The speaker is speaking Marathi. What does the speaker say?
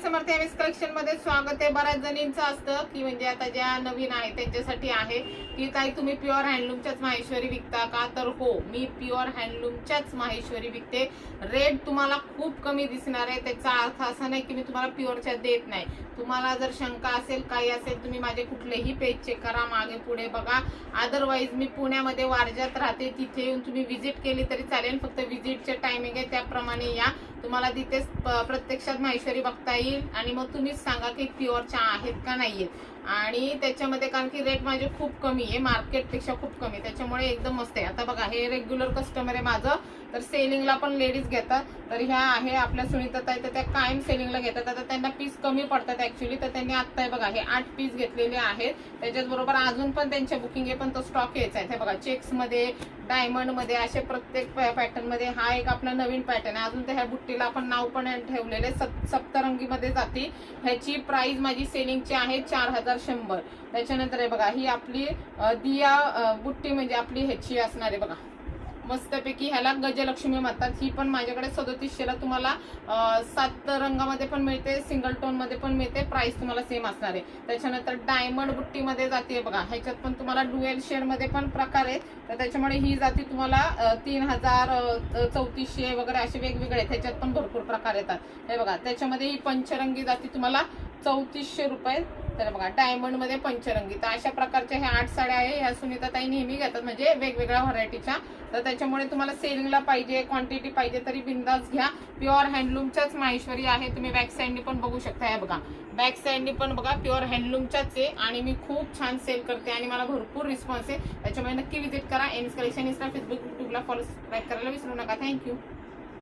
समर्थ एमएस कलेक्शन मध्ये स्वागत आहे। बऱ्याच जणींचं असतं की म्हणजे आता ज्या नवीन आहे त्यांच्यासाठी आहे की ताई तुम्ही प्युअर हँडलूमच्याच माहेश्वरी विकता का? तर हो, मी प्युअर हँडलूमच्याच माहेश्वरी विकते। रेट तुम्हाला खूप कमी दिसणार आहे, त्याचा अर्थ असा नाही की मी तुम्हाला प्युअरच्या देत नाही। तुम्हाला जर शंका असेल काही असेल तुम्ही माझे कुठलेही पेज चेक करा, मागे पुढे बघा। अदरवाईज मी पुण्यामध्ये वारजात राहते, तिथे येऊन तुम्ही व्हिजिट केली तरी चालेल, फक्त व्हिजिटचे टायमिंग आहे त्याप्रमाणे या, तुम्हाला तिथेच प्रत्यक्षात माहेश्वरी बघता येईल आणि मग तुम्हीच सांगा की प्युअरच्या आहेत का नाहीयेत। आणि त्याच्यामध्ये कारण की रेट माझे खूप कमी आहे, मार्केटपेक्षा खूप कमी, त्याच्यामुळे एकदम मस्त आहे। आता बघा, हे रेग्युलर कस्टमर आहे माझं, तर सेलिंगला पण लेडीज घेतात। तर ह्या आहे आपल्या सुनीताताई, तर त्या कायम सेलिंगला घेतात। आता त्यांना पीस कमी पडतात ऍक्च्युली, तर त्यांनी आत्ता बघा हे 8 पीस घेतलेले आहेत। त्याच्याच बरोबर अजून पण त्यांच्या बुकिंग आहे, पण तो स्टॉक यायचा आहे। हे बघा, चेक्स मध्ये, डायमंड मध्ये, असे प्रत्येक पॅटर्न मध्ये हा एक आपला नवीन पॅटर्न आहे। अजून तर ह्या बुट्टीला आपण नाव पण ठेवलेले सप्तरंगी मध्ये जाते। ह्याची प्राइस माझी सेलिंगची आहे 4100। त्याच्यानंतर हे बघा, ही आपली दिया बुट्टी म्हणजे आपली ह्याची असणार आहे बघा, मस्तपैकी, ह्याला गजलक्ष्मी म्हणतात। ही पण माझ्याकडे 3700ला तुम्हाला 7 रंगामध्ये पण मिळते, सिंगल टोन मध्ये पण मिळते, प्राइस तुम्हाला सेम असणार आहे। त्याच्यानंतर डायमंड बुट्टी मध्ये जाते बघा, ह्याच्यात पण तुम्हाला डुएल शेड मध्ये पण प्रकार आहेत, तर त्याच्यामुळे ही जाती तुम्हाला 3000, 3400 वगैरे असे वेगवेगळे आहेत। ह्याच्यात पण भरपूर प्रकार येतात। हे बघा, त्याच्यामध्ये ही पंचरंगी जाती तुम्हाला 3400 रुपये। तर बघा, डायमंड मध्ये पंचरंगी, तर अशा प्रकारच्या ह्या 8 साड्या आहे। ह्या सुनीताताई नेहमी घेतात, म्हणजे वेगवेगळ्या व्हरायटीच्या। तर त्याच्यामुळे तुम्हाला सेलिंगला पाहिजे, क्वांटिटी पाहिजे तरी बिंदास घ्या। प्युअर हँडलूमच्याच माहेश्वरी आहे, तुम्ही बॅक साईडनी पण बघू शकता। हे बघा, बॅक साईडनी पण बघा, प्युअर हँडलूमच्याच आहे आणि मी खूप छान सेल करते आणि मला भरपूर रिस्पॉन्स आहे। त्याच्यामुळे नक्की व्हिजिट करा। एमएस कलेक्शन इंस्टा, फेसबुक, युट्यूबला फॉलो, सबस्क्राईब करायला विसरू नका। थँक्यू।